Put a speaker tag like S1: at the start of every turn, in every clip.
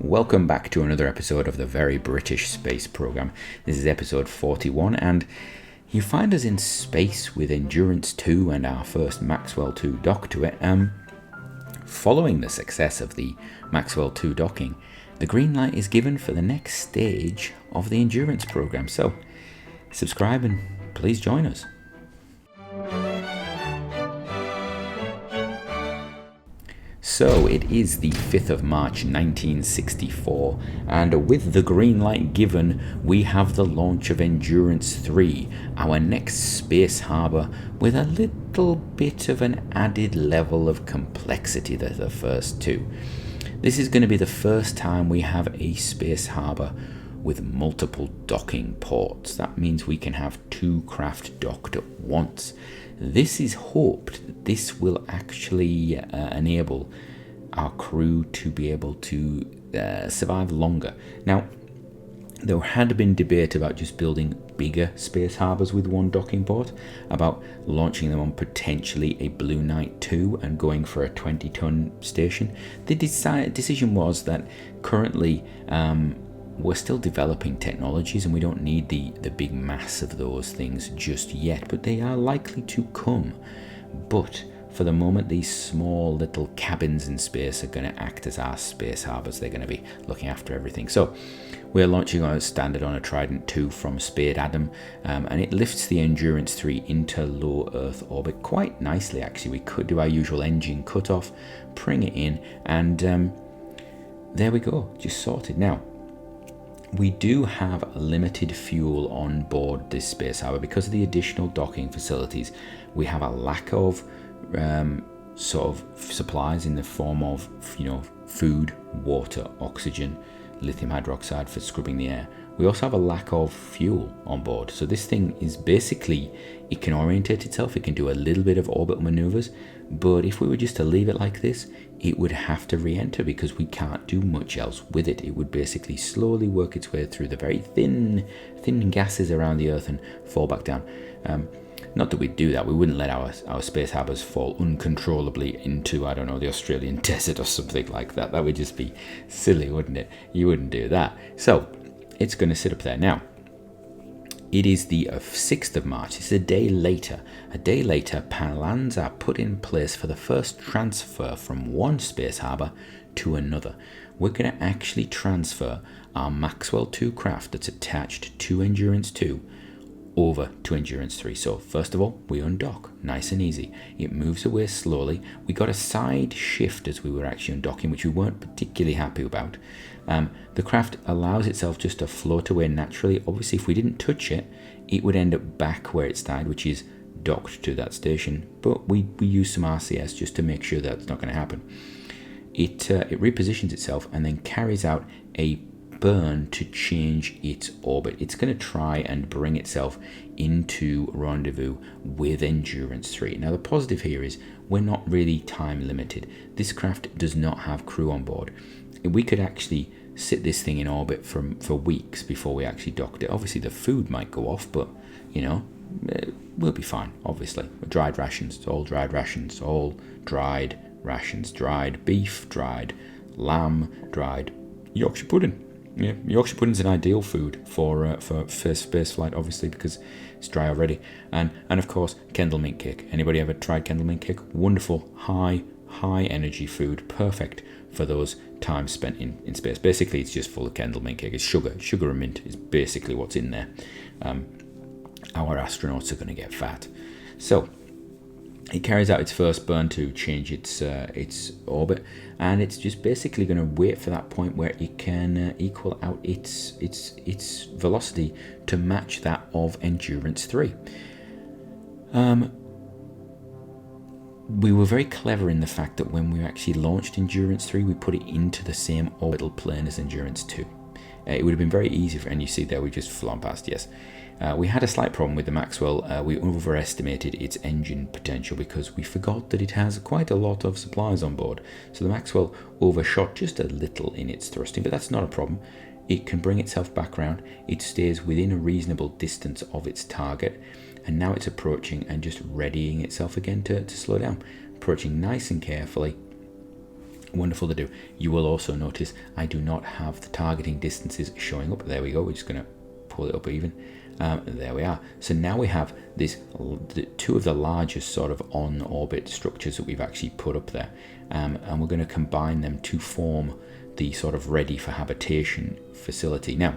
S1: Welcome back to another episode of the Very British Space Program. This is episode 41, and you find us in space with Endurance 2 and our first Maxwell 2 dock to it. Following the success of the Maxwell 2 docking, the green light is given for the next stage of the Endurance program. So, subscribe and please join us. So it is the 5th of March 1964, and with the green light given, we have the launch of Endurance 3, our next space harbour, with a little bit of an added level of complexity than the first two. This is going to be the first time we have a space harbour with multiple docking ports. That means we can have two craft docked at once. This is hoped that this will actually enable our crew to be able to survive longer. Now, there had been debate about just building bigger space harbours with one docking port, about launching them on potentially a Blue Knight 2 and going for a 20-ton station. The decision was that currently we're still developing technologies and we don't need the big mass of those things just yet, but they are likely to come. But for the moment, these small little cabins in space are going to act as our space harbours. They're going to be looking after everything. So we're launching on a standard on a Trident 2 from Spade Adam, and it lifts the Endurance 3 into low Earth orbit quite nicely, actually. We could do our usual engine cutoff, bring it in, and there we go, just sorted. Now, we do have limited fuel on board this space harbour because of the additional docking facilities. We have a lack of sort of supplies in the form of, food, water, oxygen, lithium hydroxide for scrubbing the air. We also have a lack of fuel on board. So this thing is basically, it can orientate itself, it can do a little bit of orbital maneuvers, but if we were just to leave it like this, it would have to re-enter because we can't do much else with it. It would basically slowly work its way through the very thin gases around the Earth and fall back down. Not that we'd do that, we wouldn't let our space harbours fall uncontrollably into, I don't know, the Australian desert or something like that. That would just be silly, wouldn't it? You wouldn't do that. So, it's going to sit up there. Now, it is the 6th of March. It's a day later. A day later, plans are put in place for the first transfer from one space harbour to another. We're going to actually transfer our Maxwell 2 craft that's attached to Endurance 2 over to Endurance 3. So first of all, we undock, nice and easy. It moves away slowly. We got a side shift as we were actually undocking, which we weren't particularly happy about. The craft allows itself just to float away naturally. Obviously, if we didn't touch it, it would end up back where it started, which is docked to that station. But we use some RCS just to make sure that's not going to happen. It repositions itself and then carries out a burn to change its orbit. It's going to try and bring itself into rendezvous with Endurance 3. Now, the positive here is we're not really time limited. This craft does not have crew on board. We could actually sit this thing in orbit for weeks before we actually docked it. Obviously, the food might go off, but, we'll be fine, obviously. Dried rations, all dried rations, all dried rations, dried beef, dried lamb, dried Yorkshire pudding. Yeah, Yorkshire pudding's an ideal food for space flight, obviously, because it's dry already. And of course, Kendall mint cake. Anybody ever tried Kendall mint cake? Wonderful, high energy food, perfect for those times spent in space. Basically, it's just full of Kendall mint cake. It's sugar and mint is basically what's in there. Our astronauts are going to get fat. So it carries out its first burn to change its orbit, and it's just basically going to wait for that point where it can equal out its velocity to match that of Endurance 3. We were very clever in the fact that when we actually launched Endurance 3, we put it into the same orbital plane as Endurance 2. It would have been very easy and you see there we just flown past, yes. We had a slight problem with the Maxwell. We overestimated its engine potential because we forgot that it has quite a lot of supplies on board. So the Maxwell overshot just a little in its thrusting, but that's not a problem. It can bring itself back around. It stays within a reasonable distance of its target, and now it's approaching and just readying itself again to slow down. Approaching nice and carefully, Wonderful to do. You will also notice I do not have the targeting distances showing up. There we go. We're just going to pull it up even. There we are. So now we have two of the largest sort of on-orbit structures that we've actually put up there. And we're going to combine them to form the sort of ready for habitation facility. Now,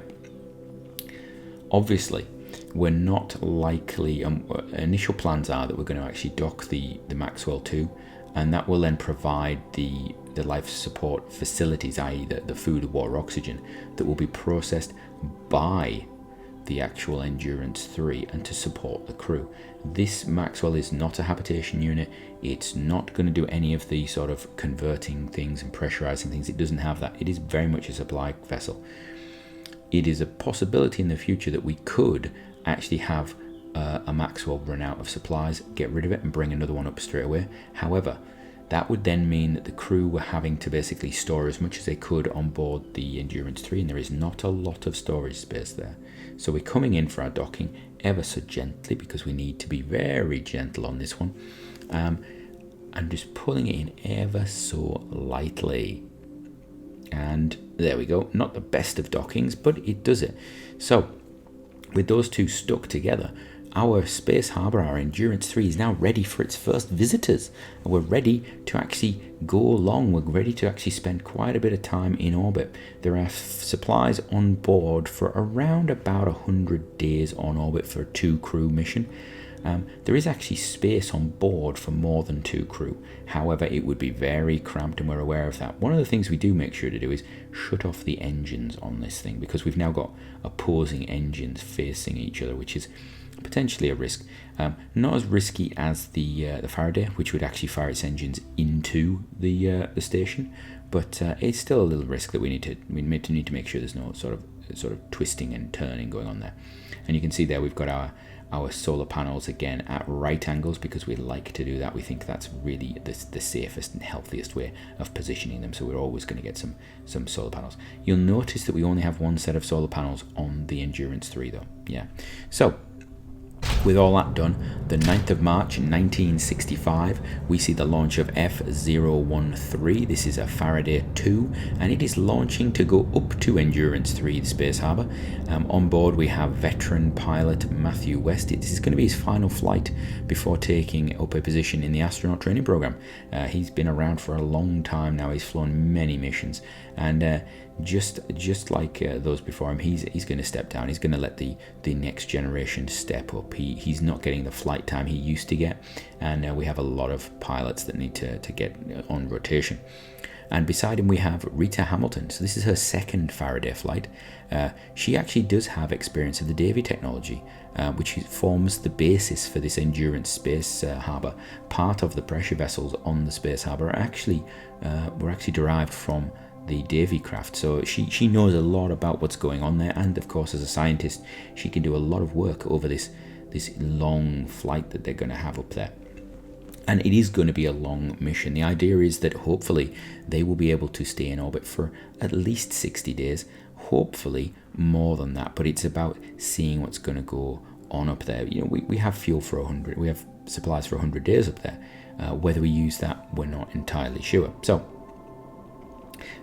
S1: obviously, we're not likely, initial plans are that we're going to actually dock the Maxwell 2, and that will then provide the life support facilities, i.e. the food, water, oxygen, that will be processed by the actual Endurance 3 and to support the crew. This Maxwell is not a habitation unit. It's not going to do any of the sort of converting things and pressurizing things. It doesn't have that. It is very much a supply vessel. It is a possibility in the future that we could actually have a Maxwell run out of supplies, get rid of it and bring another one up straight away. However, that would then mean that the crew were having to basically store as much as they could on board the Endurance 3, and there is not a lot of storage space there. So we're coming in for our docking ever so gently, because we need to be very gentle on this one. I'm just pulling it in ever so lightly. And there we go. Not the best of dockings, but it does it. So with those two stuck together, our space harbour, our Endurance 3, is now ready for its first visitors. And we're ready to actually go along. We're ready to actually spend quite a bit of time in orbit. There are supplies on board for around about 100 days on orbit for a 2-crew mission. There is actually space on board for more than 2 crew. However, it would be very cramped, and we're aware of that. One of the things we do make sure to do is shut off the engines on this thing, because we've now got opposing engines facing each other, which is potentially a risk. Not as risky as the Faraday, which would actually fire its engines into the station, but it's still a little risk that we need to make sure there's no sort of twisting and turning going on there. And you can see there we've got our solar panels again at right angles, because we like to do that. We think that's really the safest and healthiest way of positioning them, so we're always going to get some solar panels. You'll notice that we only have one set of solar panels on the Endurance 3 though. Yeah. So with all that done, the 9th of March 1965, we see the launch of F-013. This is a Faraday 2, and it is launching to go up to Endurance 3, the space harbour. On board we have veteran pilot Matthew West. This is going to be his final flight before taking up a position in the astronaut training program. He's been around for a long time now. He's flown many missions, and just like those before him, he's going to step down. He's going to let the next generation step up. He's not getting the flight time he used to get, and we have a lot of pilots that need to get on rotation. And beside him we have Rita Hamilton. So this is her second Faraday flight. She actually does have experience of the Davy technology, which forms the basis for this Endurance space harbour. Part of the pressure vessels on the space harbour were actually derived from the Davy craft, so she knows a lot about what's going on there, and of course as a scientist she can do a lot of work over this long flight that they're going to have up there. And it is going to be a long mission. The idea is that hopefully they will be able to stay in orbit for at least 60 days, hopefully more than that, but it's about seeing what's going to go on up there. You know, we have fuel for 100, we have supplies for 100 days up there. Whether we use that, we're not entirely sure. So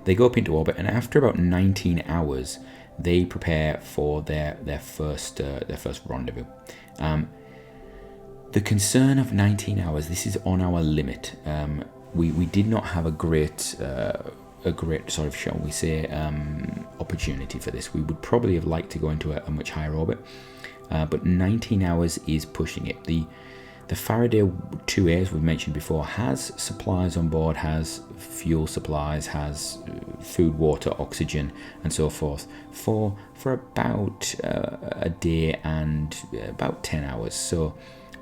S1: they go up into orbit, and after about 19 hours, they prepare for their first rendezvous. The concern of 19 hours, this is on our limit. We did not have a great sort of, shall we say, opportunity for this. We would probably have liked to go into a much higher orbit, but 19 hours is pushing it. The Faraday 2A, as we've mentioned before, has supplies on board, has fuel supplies, has food, water, oxygen, and so forth for about a day and about 10 hours. So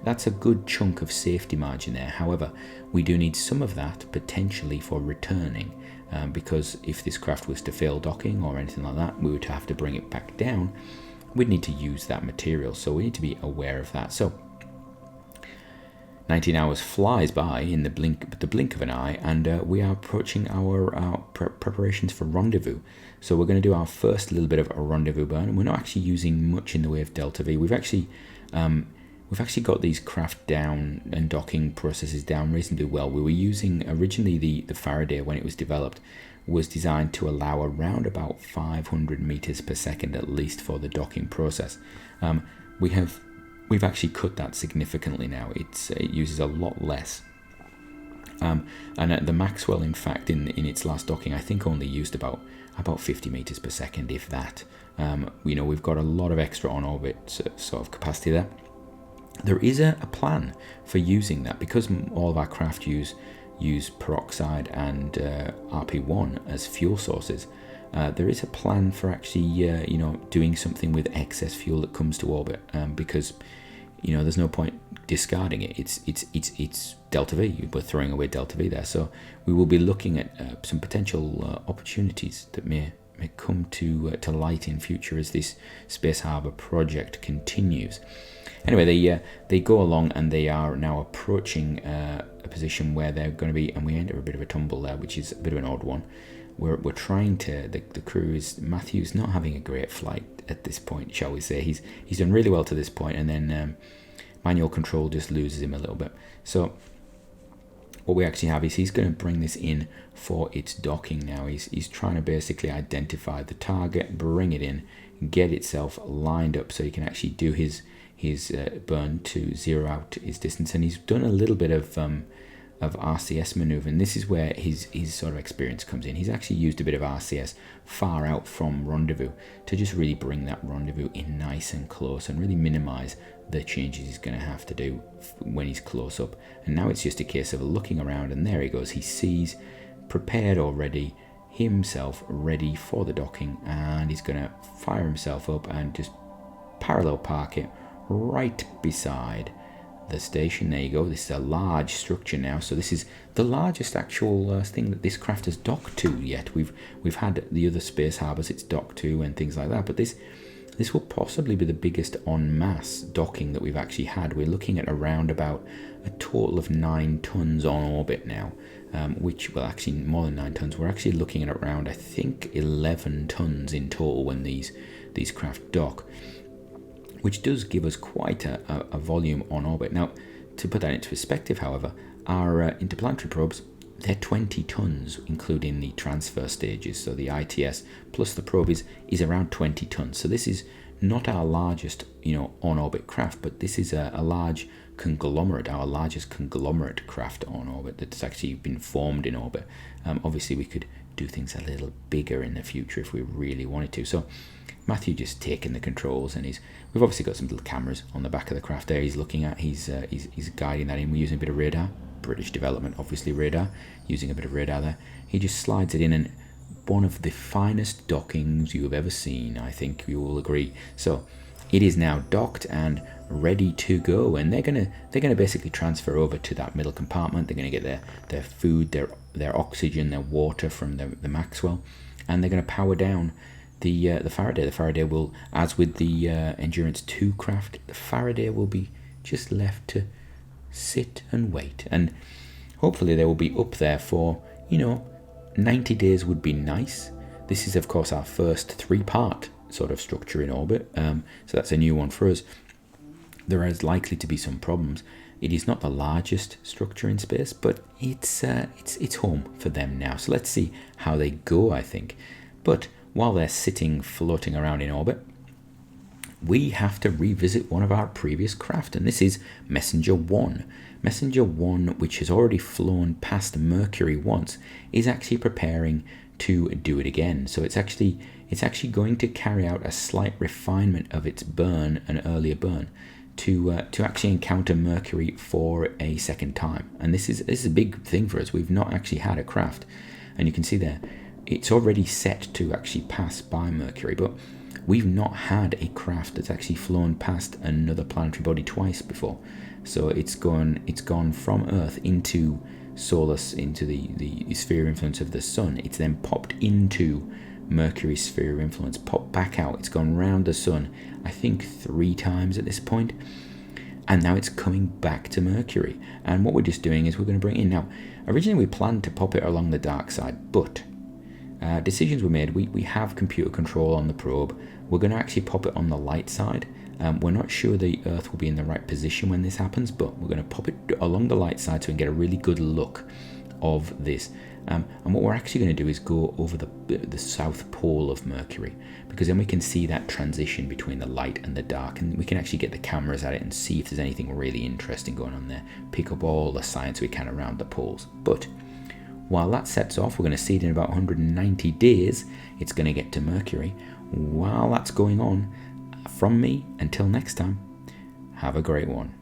S1: that's a good chunk of safety margin there. However, we do need some of that potentially for returning, because if this craft was to fail docking or anything like that, we would have to bring it back down. We'd need to use that material, so we need to be aware of that. So 19 hours flies by in the blink of an eye, and we are approaching our preparations for rendezvous. So we're going to do our first little bit of a rendezvous burn, and we're not actually using much in the way of Delta V. We've we've actually got these craft down and docking processes down reasonably well. We were using originally the Faraday, when it was developed, was designed to allow around about 500 meters per second at least for the docking process. We've actually cut that significantly now. It uses a lot less. And the Maxwell, in fact, in its last docking, I think only used about 50 meters per second, if that. We've got a lot of extra on-orbit sort of capacity there. There is a plan for using that, because all of our craft use peroxide and RP-1 as fuel sources. There is a plan for actually, doing something with excess fuel that comes to orbit, because there's no point discarding it. It's Delta V. We're throwing away Delta V there. So we will be looking at some potential opportunities that may come to light in future as this Space Harbour project continues. Anyway, they go along, and they are now approaching a position where they're going to be, and we enter a bit of a tumble there, which is a bit of an odd one. We're trying to, the crew is, Matthew's not having a great flight at this point, shall we say. He's done really well to this point, and then manual control just loses him a little bit. So what we actually have is he's going to bring this in for its docking now. He's trying to basically identify the target, bring it in, get itself lined up so he can actually do his burn to zero out his distance. And he's done a little bit of RCS maneuver, and this is where his sort of experience comes in. He's actually used a bit of RCS far out from rendezvous to just really bring that rendezvous in nice and close and really minimize the changes he's going to have to do when he's close up. And now it's just a case of looking around, and there he goes. He sees, prepared already, himself ready for the docking, and he's going to fire himself up and just parallel park it right beside the station. There you go. This is a large structure now, so this is the largest actual thing that this craft has docked to yet. We've had the other space harbours it's docked to and things like that, but this will possibly be the biggest en masse docking that we've actually had. We're looking at around about a total of 9 tons on orbit now, which, well, actually more than 9 tons. We're actually looking at around, I think, 11 tons in total when these craft dock, which does give us quite a volume on orbit. Now, to put that into perspective, however, our interplanetary probes, they're 20 tons, including the transfer stages. So the ITS plus the probe is around 20 tons. So this is not our largest, on-orbit craft, but this is a large conglomerate, our largest conglomerate craft on orbit that's actually been formed in orbit. Obviously, we could do things a little bigger in the future if we really wanted to. So Matthew just taking the controls, and we've obviously got some little cameras on the back of the craft there he's looking at. He's guiding that in. We're using a bit of radar, British development, obviously radar, using a bit of radar there. He just slides it in, and one of the finest dockings you have ever seen, I think you will agree. So it is now docked and ready to go, and they're gonna basically transfer over to that middle compartment. They're gonna get their food, their oxygen, their water from the Maxwell, and they're gonna power down the Faraday. The Faraday will, as with the Endurance 2 craft, the Faraday will be just left to sit and wait, and hopefully they will be up there for 90 days would be nice. This is, of course, our first 3-part sort of structure in orbit, so that's a new one for us. There is likely to be some problems. It is not the largest structure in space, but it's home for them now. So let's see how they go, I think. But while they're floating around in orbit, we have to revisit one of our previous craft, and this is Messenger 1. Messenger 1, which has already flown past Mercury once, is actually preparing to do it again. So it's actually going to carry out a slight refinement of its burn, an earlier burn, to actually encounter Mercury for a second time. And this is a big thing for us. We've not actually had a craft, and you can see there, it's already set to actually pass by Mercury, but we've not had a craft that's actually flown past another planetary body twice before. So it's gone from Earth into Solus, into the sphere of influence of the Sun. It's then popped into Mercury's sphere of influence, popped back out. It's gone round the Sun, I think 3 times at this point, and now it's coming back to Mercury. And what we're just doing is we're going to bring it in. Now, originally we planned to pop it along the dark side, but decisions were made. We have computer control on the probe. We're going to actually pop it on the light side. We're not sure the Earth will be in the right position when this happens, but we're going to pop it along the light side so we can get a really good look of this. And what we're actually going to do is go over the south pole of Mercury, because then we can see that transition between the light and the dark, and we can actually get the cameras at it and see if there's anything really interesting going on there, pick up all the science we can around the poles. But while that sets off, we're going to see it in about 190 days. It's going to get to Mercury. While that's going on, from me, until next time, have a great one.